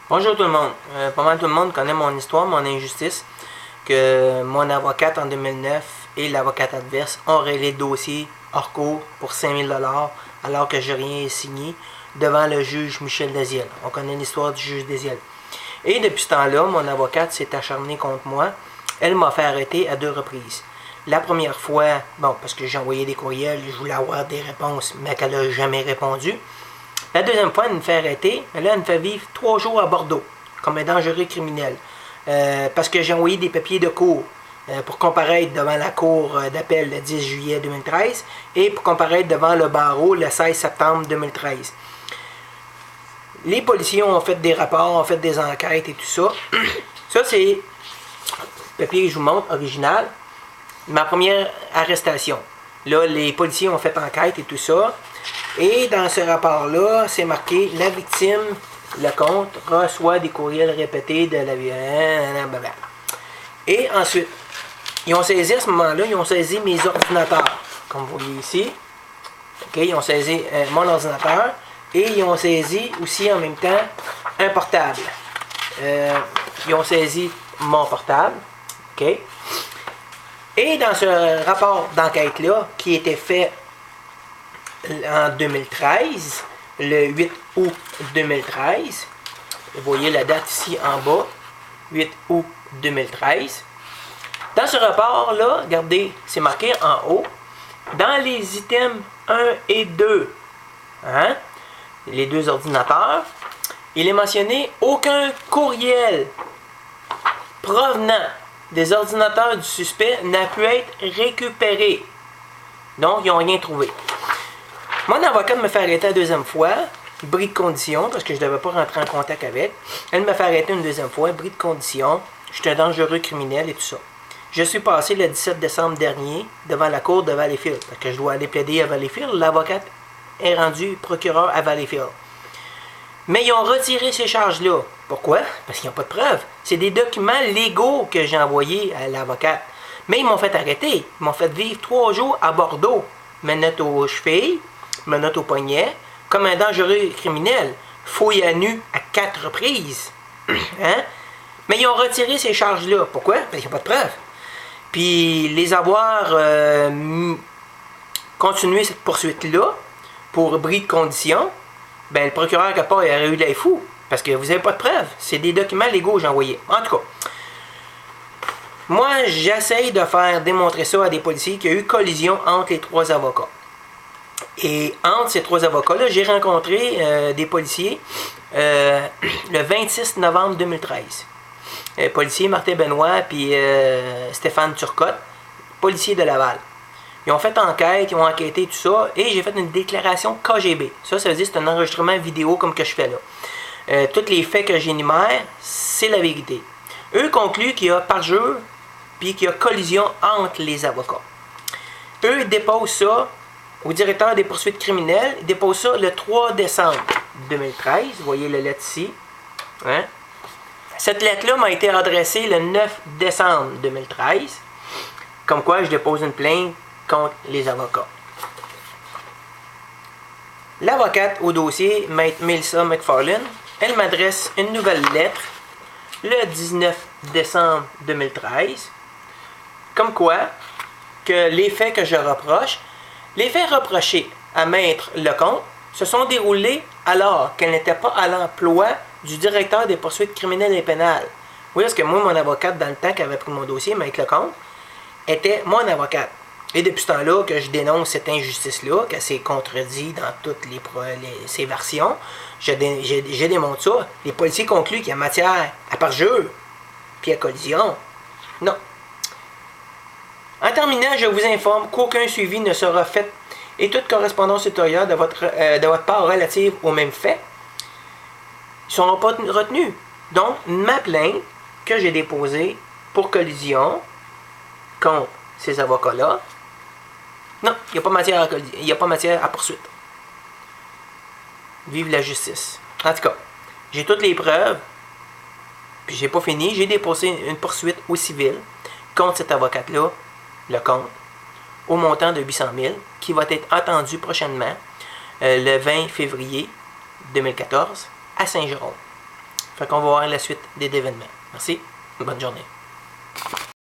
Bonjour tout le monde. Pas mal tout le monde connaît mon histoire, mon injustice, que mon avocate en 2009 et l'avocate adverse ont réglé le dossier hors cours pour 5000 $ alors que j'ai rien signé devant le juge Michel Deziel. On connaît l'histoire du juge Deziel. Et depuis ce temps-là, mon avocate s'est acharnée contre moi. Elle m'a fait arrêter à 2 reprises. La première fois, bon, parce que j'ai envoyé des courriels, je voulais avoir des réponses, mais qu'elle n'a jamais répondu. La deuxième fois, elle me fait arrêter, mais là, elle me fait vivre 3 jours à Bordeaux, comme un dangereux criminel. Parce que j'ai envoyé des papiers de cour pour comparaître devant la cour d'appel le 10 juillet 2013 et pour comparaître devant le barreau le 16 septembre 2013. Les policiers ont fait des rapports, ont fait des enquêtes et tout ça. Ça, c'est le papier que je vous montre, original. Ma première arrestation. Là, les policiers ont fait enquête et tout ça. Et dans ce rapport-là, c'est marqué « La victime, le compte, reçoit des courriels répétés de la violence. » Et ensuite, ils ont saisi à ce moment-là, ils ont saisi mes ordinateurs, comme vous voyez ici. Okay, ils ont saisi mon ordinateur et ils ont saisi aussi en même temps un portable. Ils ont saisi mon portable. Okay. Et dans ce rapport d'enquête-là, qui était fait en 2013, le 8 août 2013. Vous voyez la date ici en bas, 8 août 2013. Dans ce rapport-là, regardez, c'est marqué en haut, dans les items 1 et 2, hein, les deux ordinateurs, il est mentionné aucun courriel provenant des ordinateurs du suspect n'a pu être récupéré. Donc, ils n'ont rien trouvé. Mon avocate me fait arrêter la deuxième fois, bris de condition, parce que je ne devais pas rentrer en contact avec. Elle me fait arrêter une deuxième fois, bris de condition. Je suis un dangereux criminel et tout ça. Je suis passé le 17 décembre dernier devant la cour de Valleyfield, parce que je dois aller plaider à Valleyfield. L'avocate est rendue procureur à Valleyfield. Mais ils ont retiré ces charges-là. Pourquoi? Parce qu'ils n'ont pas de preuves. C'est des documents légaux que j'ai envoyés à l'avocate. Mais ils m'ont fait arrêter. Ils m'ont fait vivre 3 jours à Bordeaux. Menottes aux chevilles, menottes au poignet, comme un dangereux criminel, fouille à nu à 4 reprises. Hein? Mais ils ont retiré ces charges-là. Pourquoi? Parce qu'il n'y a pas de preuves. Puis les avoir continué cette poursuite-là pour bris de condition, ben le procureur quelque part il aurait eu l'air fou. Parce que vous n'avez pas de preuves. C'est des documents légaux que j'ai envoyés. En tout cas, moi j'essaye de faire démontrer ça à des policiers qu'il y a eu collision entre les 3 avocats. Et entre ces 3 avocats-là, j'ai rencontré des policiers le 26 novembre 2013. Policier Martin Benoît puis Stéphane Turcotte, policiers de Laval. Ils ont fait enquête, ils ont enquêté tout ça, et j'ai fait une déclaration KGB. Ça veut dire que c'est un enregistrement vidéo comme que je fais là. Tous les faits que j'énumère, c'est la vérité. Eux concluent qu'il y a parjure, puis qu'il y a collision entre les avocats. Eux déposent ça au directeur des poursuites criminelles. Ils déposent ça le 3 décembre 2013. Vous voyez la lettre ici. Hein? Cette lettre-là m'a été adressée le 9 décembre 2013. Comme quoi, je dépose une plainte contre les avocats. L'avocate au dossier, Maître Melissa McFarlane, elle m'adresse une nouvelle lettre le 19 décembre 2013. Comme quoi, que les faits que je reproche, les faits reprochés à Maître Lecomte se sont déroulés alors qu'elle n'était pas à l'emploi du directeur des poursuites criminelles et pénales. Oui, parce que moi, mon avocate, dans le temps qu'elle avait pris mon dossier, Maître Lecomte, était mon avocate. Et depuis ce temps-là que je dénonce cette injustice-là, qu'elle s'est contredite dans toutes ses versions, je démontre ça. Les policiers concluent qu'il y a matière à parjure, puis à collision. Non. En terminant, je vous informe qu'aucun suivi ne sera fait et toute correspondance ultérieure de votre part relative aux mêmes faits ne seront pas retenus. Donc, ma plainte que j'ai déposée pour collision contre ces avocats-là, non, il n'y a pas matière à poursuite. Vive la justice. En tout cas, j'ai toutes les preuves, puis j'ai pas fini. J'ai déposé une poursuite au civil contre cette avocate-là, Lecomte, au montant de 800 000, qui va être entendue prochainement, le 20 février 2014, à Saint-Jérôme. Fait qu'on va voir la suite des événements. Merci. Bonne journée.